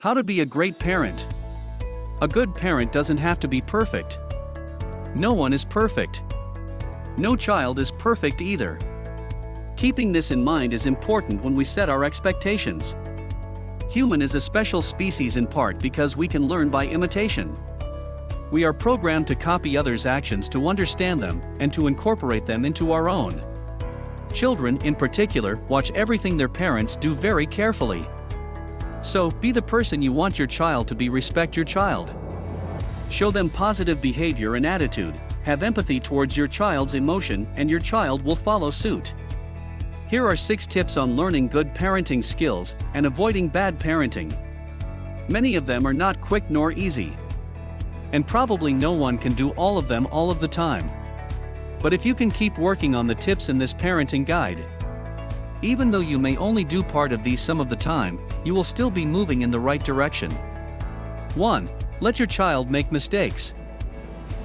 How to be a great parent. A good parent doesn't have to be perfect. No one is perfect. No child is perfect either. Keeping this in mind is important when we set our expectations. Human is a special species in part because we can learn by imitation. We are programmed to copy others' actions to understand them and to incorporate them into our own. Children, in particular, watch everything their parents do very carefully. So, be the person you want your child to be. Respect your child. Show them positive behavior and attitude, have empathy towards your child's emotion, and your child will follow suit. Here are 6 tips on learning good parenting skills and avoiding bad parenting. Many of them are not quick nor easy. And probably no one can do all of them all of the time. But if you can keep working on the tips in this parenting guide, even though you may only do part of these some of the time, you will still be moving in the right direction. 1. Let your child make mistakes.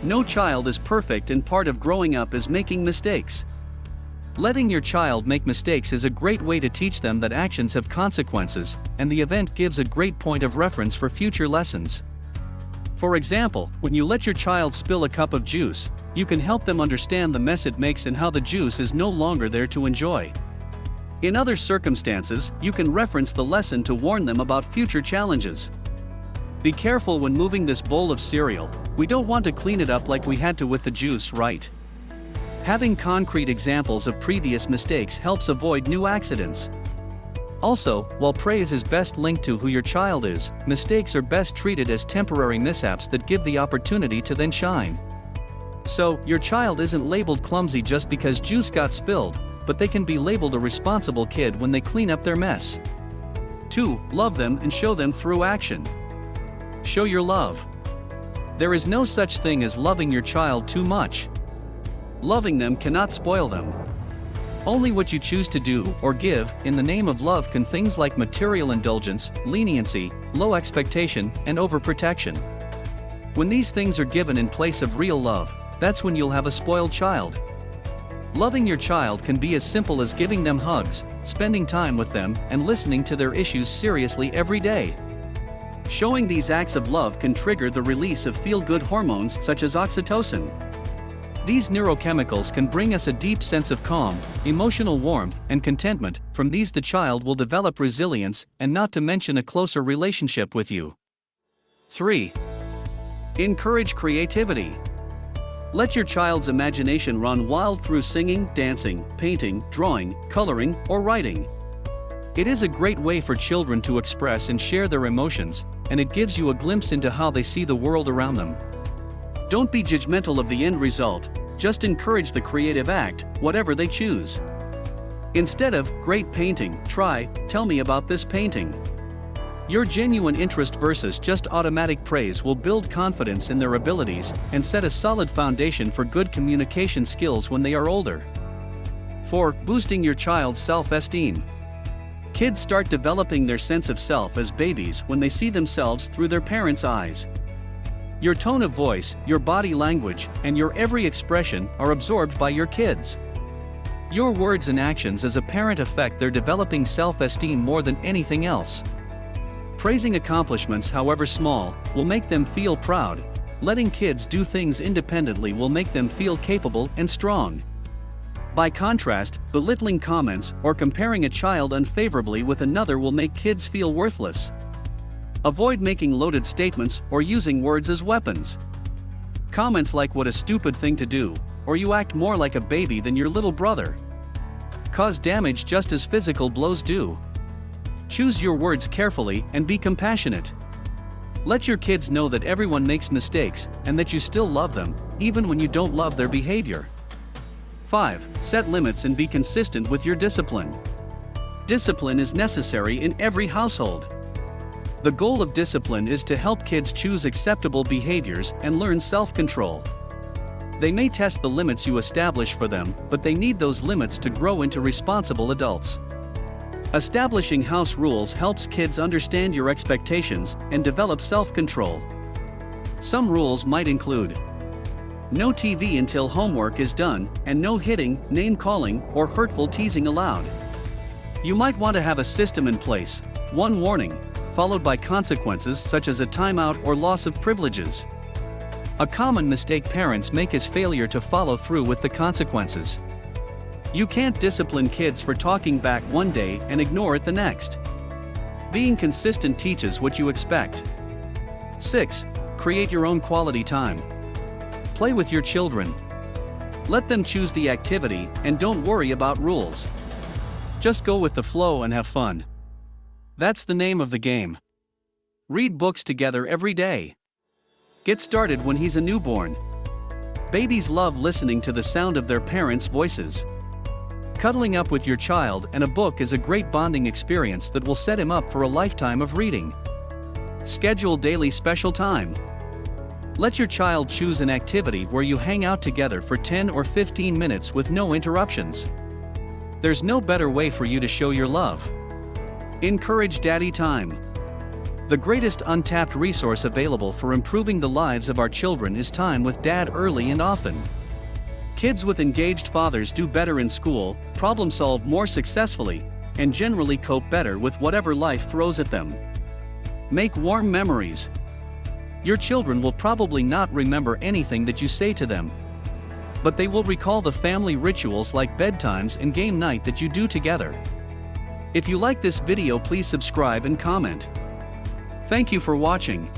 No child is perfect, and part of growing up is making mistakes. Letting your child make mistakes is a great way to teach them that actions have consequences, and the event gives a great point of reference for future lessons. For example, when you let your child spill a cup of juice, you can help them understand the mess it makes and how the juice is no longer there to enjoy. In other circumstances, you can reference the lesson to warn them about future challenges. Be careful when moving this bowl of cereal. We don't want to clean it up like we had to with the juice, right? Having concrete examples of previous mistakes helps avoid new accidents. Also, while praise is best linked to who your child is, mistakes are best treated as temporary mishaps that give the opportunity to then shine. So, your child isn't labeled clumsy just because juice got spilled, but they can be labeled a responsible kid when they clean up their mess. 2. Love them and show them through action. Show your love. There is no such thing as loving your child too much. Loving them cannot spoil them. Only what you choose to do or give in the name of love can. Things like material indulgence, leniency, low expectation, and overprotection. When these things are given in place of real love, that's when you'll have a spoiled child. Loving your child can be as simple as giving them hugs, spending time with them, and listening to their issues seriously every day. Showing these acts of love can trigger the release of feel-good hormones such as oxytocin. These neurochemicals can bring us a deep sense of calm, emotional warmth, and contentment. From these, the child will develop resilience, and not to mention a closer relationship with you. 3. Encourage creativity. Let your child's imagination run wild through singing, dancing, painting, drawing, coloring, or writing. It is a great way for children to express and share their emotions, and it gives you a glimpse into how they see the world around them. Don't be judgmental of the end result, just encourage the creative act, whatever they choose. Instead of, "Great painting," try, "Tell me about this painting." Your genuine interest versus just automatic praise will build confidence in their abilities and set a solid foundation for good communication skills when they are older. 4. Boosting your child's self-esteem. Kids start developing their sense of self as babies when they see themselves through their parents' eyes. Your tone of voice, your body language, and your every expression are absorbed by your kids. Your words and actions as a parent affect their developing self-esteem more than anything else. Praising accomplishments, however small, will make them feel proud. Letting kids do things independently will make them feel capable and strong. By contrast, belittling comments or comparing a child unfavorably with another will make kids feel worthless. Avoid making loaded statements or using words as weapons. Comments like "what a stupid thing to do," or "you act more like a baby than your little brother," cause damage just as physical blows do. Choose your words carefully and be compassionate. Let your kids know that everyone makes mistakes and that you still love them, even when you don't love their behavior. 5. Set limits and be consistent with your discipline. Discipline is necessary in every household. The goal of discipline is to help kids choose acceptable behaviors and learn self-control. They may test the limits you establish for them, but they need those limits to grow into responsible adults. Establishing house rules helps kids understand your expectations and develop self-control. Some rules might include: no TV until homework is done, and no hitting, name-calling, or hurtful teasing allowed. You might want to have a system in place: 1 warning, followed by consequences such as a timeout or loss of privileges. A common mistake parents make is failure to follow through with the consequences. You can't discipline kids for talking back one day and ignore it the next. Being consistent teaches what you expect. 6. Create your own quality time. Play with your children. Let them choose the activity and don't worry about rules. Just go with the flow and have fun. That's the name of the game. Read books together every day. Get started when he's a newborn. Babies love listening to the sound of their parents' voices. Cuddling up with your child and a book is a great bonding experience that will set him up for a lifetime of reading. Schedule daily special time. Let your child choose an activity where you hang out together for 10 or 15 minutes with no interruptions. There's no better way for you to show your love. Encourage daddy time. The greatest untapped resource available for improving the lives of our children is time with dad early and often. Kids with engaged fathers do better in school, problem solve more successfully, and generally cope better with whatever life throws at them. Make warm memories. Your children will probably not remember anything that you say to them, but they will recall the family rituals like bedtimes and game night that you do together. If you like this video, please subscribe and comment. Thank you for watching.